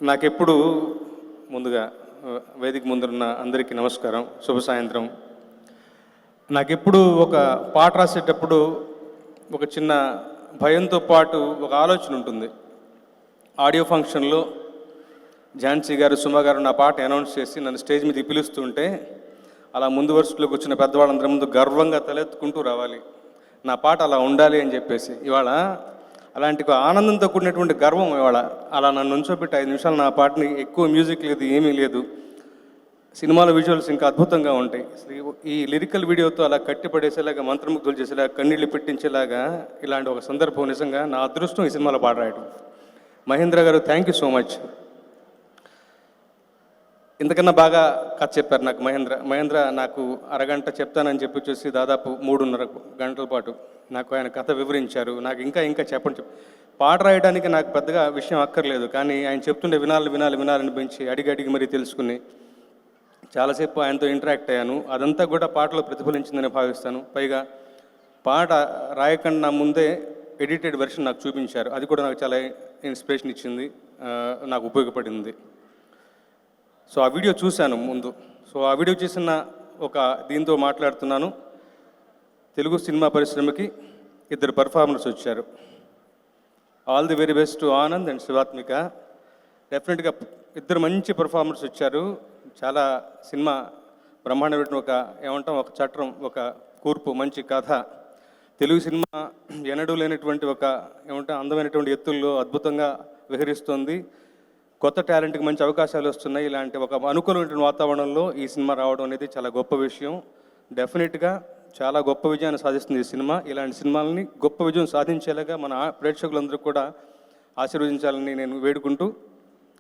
నాకెప్పుడు ముందుగా వేదిక ముందున్న అందరికీ నమస్కారం, శుభ సాయంత్రం. నాకెప్పుడు ఒక పాట రాసేటప్పుడు ఒక చిన్న భయంతో పాటు ఒక ఆలోచన ఉంటుంది. ఆడియో ఫంక్షన్లో ఝాన్సీ గారు, సుమ గారు నా పాట అనౌన్స్ చేసి నన్ను స్టేజ్ మీదకి పిలుస్తుంటే అలా ముందు వరుసలో కూర్చున్న పెద్దవాళ్ళందరి ముందు గర్వంగా తలెత్తుకుంటూ రావాలి. నా పాట అలా ఉండాలి అని చెప్పేసి ఇవాళ అలాంటి ఒక ఆనందంతో కూడినటువంటి గర్వం ఇవాళ అలా నన్ను ఉంచోబెట్టి 5 నిమిషాలు నా పాటని ఎక్కువ మ్యూజిక్ లేదు, ఏమీ లేదు. సినిమాల విజువల్స్ ఇంకా అద్భుతంగా ఉంటాయి. ఈ లిరికల్ వీడియోతో అలా కట్టిపడేసేలాగా, మంత్రముగ్ధులు చేసేలాగా, కన్నీళ్ళు పెట్టించేలాగా ఇలాంటి ఒక సందర్భం నిజంగా నా అదృష్టం ఈ సినిమాలో పాట రాయడం. మహేంద్ర గారు, థ్యాంక్ యూ సో మచ్. ఇంతకన్నా బాగా కథ చెప్పారు నాకు మహేంద్ర నాకు అరగంట చెప్తానని చెప్పి వచ్చేసి దాదాపు 3.5 గంటల పాటు నాకు ఆయన కథ వివరించారు. నాకు ఇంకా చెప్పండి. పాట రాయడానికి నాకు పెద్దగా విషయం అక్కర్లేదు, కానీ ఆయన చెప్తుండే వినాలనిపించి అడిగి మరీ తెలుసుకుని చాలాసేపు ఆయనతో ఇంటరాక్ట్ అయ్యాను. అదంతా కూడా పాటలో ప్రతిఫలించిందని భావిస్తాను. పైగా పాట రాయకుండా ముందే ఎడిటెడ్ వెర్షన్ నాకు చూపించారు. అది కూడా నాకు చాలా ఇన్స్పిరేషన్ ఇచ్చింది, నాకు ఉపయోగపడింది. సో ఆ వీడియో చూశాను ముందు. సో ఆ వీడియో చేసిన ఒక దీంతో మాట్లాడుతున్నాను. తెలుగు సినిమా పరిశ్రమకి 2 పర్ఫార్మర్స్ వచ్చారు. All the very best to Anand and Shivathmika. డెఫినెట్గా 2 మంచి పర్ఫార్మర్స్ వచ్చారు. చాలా సినిమా బ్రహ్మాండమైన ఒక చట్రం, ఒక కూర్పు, మంచి కథ. తెలుగు సినిమా ఎన్నడూ లేనటువంటి అందమైనటువంటి ఎత్తుల్లో అద్భుతంగా విహరిస్తోంది. కొత్త టాలెంట్కి మంచి అవకాశాలు వస్తున్నాయి. ఇలాంటి ఒక అనుకూలమైనటువంటి వాతావరణంలో ఈ సినిమా రావడం అనేది చాలా గొప్ప విషయం. డెఫినెట్గా చాలా గొప్ప విజయాన్ని సాధిస్తుంది ఈ సినిమా. ఇలాంటి సినిమాలని గొప్ప విజయం సాధించేలాగా మన ప్రేక్షకులందరూ కూడా ఆశీర్వదించాలని నేను వేడుకుంటూ,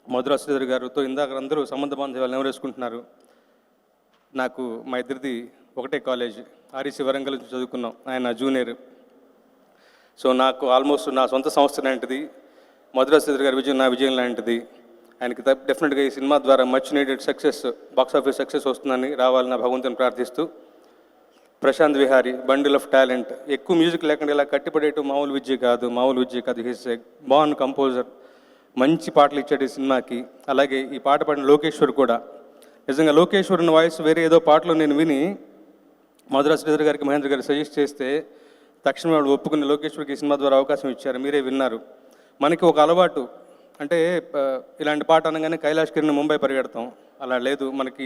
మధురా శ్రీధర్ గారితో ఇందాక అందరూ సంబంధ బాంధవ్యాలు నెవరేసుకుంటున్నారు. నాకు మా ఇద్దరిది ఒకటే కాలేజ్, ఆర్ఈసీ వరంగల్ నుంచి చదువుకున్నాం. ఆయన జూనియర్. సో నాకు ఆల్మోస్ట్ నా సొంత సంస్థ లాంటిది. మధురా శ్రీధర్ గారి విజయం నా విజయం లాంటిది. ఆయనకి డెఫినెట్గా ఈ సినిమా ద్వారా much needed success, box office success వస్తుందని రావాలని భగవంతుని ప్రార్థిస్తూ, Prashant Vihari bundle of talent. ఎక్కువ మ్యూజిక్ లేకుండా ఇలా కట్టిపడేయటం మామూలు విద్య కాదు. He's a born composer. మంచి పాటలు ఇచ్చాడు ఈ సినిమాకి. అలాగే ఈ పాట పాడిన లోకేశ్వర్ కూడా. నిజంగా లోకేశ్వర్ ఉన్న వాయిస్ వేరే ఏదో పాటలో నేను విని మధురా శ్రీధర్ గారికి, మహేంద్ర గారికి సజెస్ట్ చేస్తే తక్షణమే వాళ్ళు ఒప్పుకుని లోకేశ్వర్కి ఈ సినిమా ద్వారా అవకాశం ఇచ్చారు. మీరే విన్నారు. మనకి ఒక అలవాటు అంటే ఇలాంటి పాట అనగానే కైలాష్ కిరణ్ ముంబై పరిగెడతాం. అలా లేదు. మనకి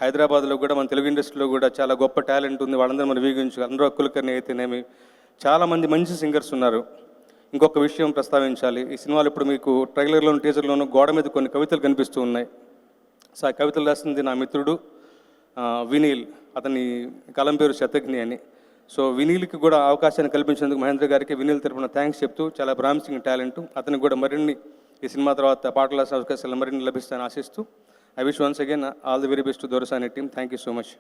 హైదరాబాద్లో కూడా మన తెలుగు ఇండస్ట్రీలో కూడా చాలా గొప్ప టాలెంట్ ఉంది. వాళ్ళందరూ మనం వీగించు. అనురాగ్ కులకర్ణి అయితేనేమి, చాలామంది మంచి సింగర్స్ ఉన్నారు. ఇంకొక విషయం ప్రస్తావించాలి. ఈ సినిమాలో ఇప్పుడు మీకు ట్రైలర్లోను, టీజర్లోను గోడ మీద కొన్ని కవితలు కనిపిస్తూ ఉన్నాయి. సో ఆ కవితలు రాసింది నా మిత్రుడు వినీల్. అతని కలం పేరు శతఘ్ని అని. సో వినీల్కి కూడా అవకాశాన్ని కల్పించేందుకు మహేంద్ర గారికి, వినీల్ తరపున థ్యాంక్స్ చెప్తూ, చాలా ప్రామిసింగ్ టాలెంట్. అతనికి కూడా మరిన్ని ఈ సినిమా తర్వాత పాటల అవకాశాలు మరిన్ని లభిస్తాయని ఆశిస్తూ, I wish once again all the very best to Dorasani team. Thank you so much.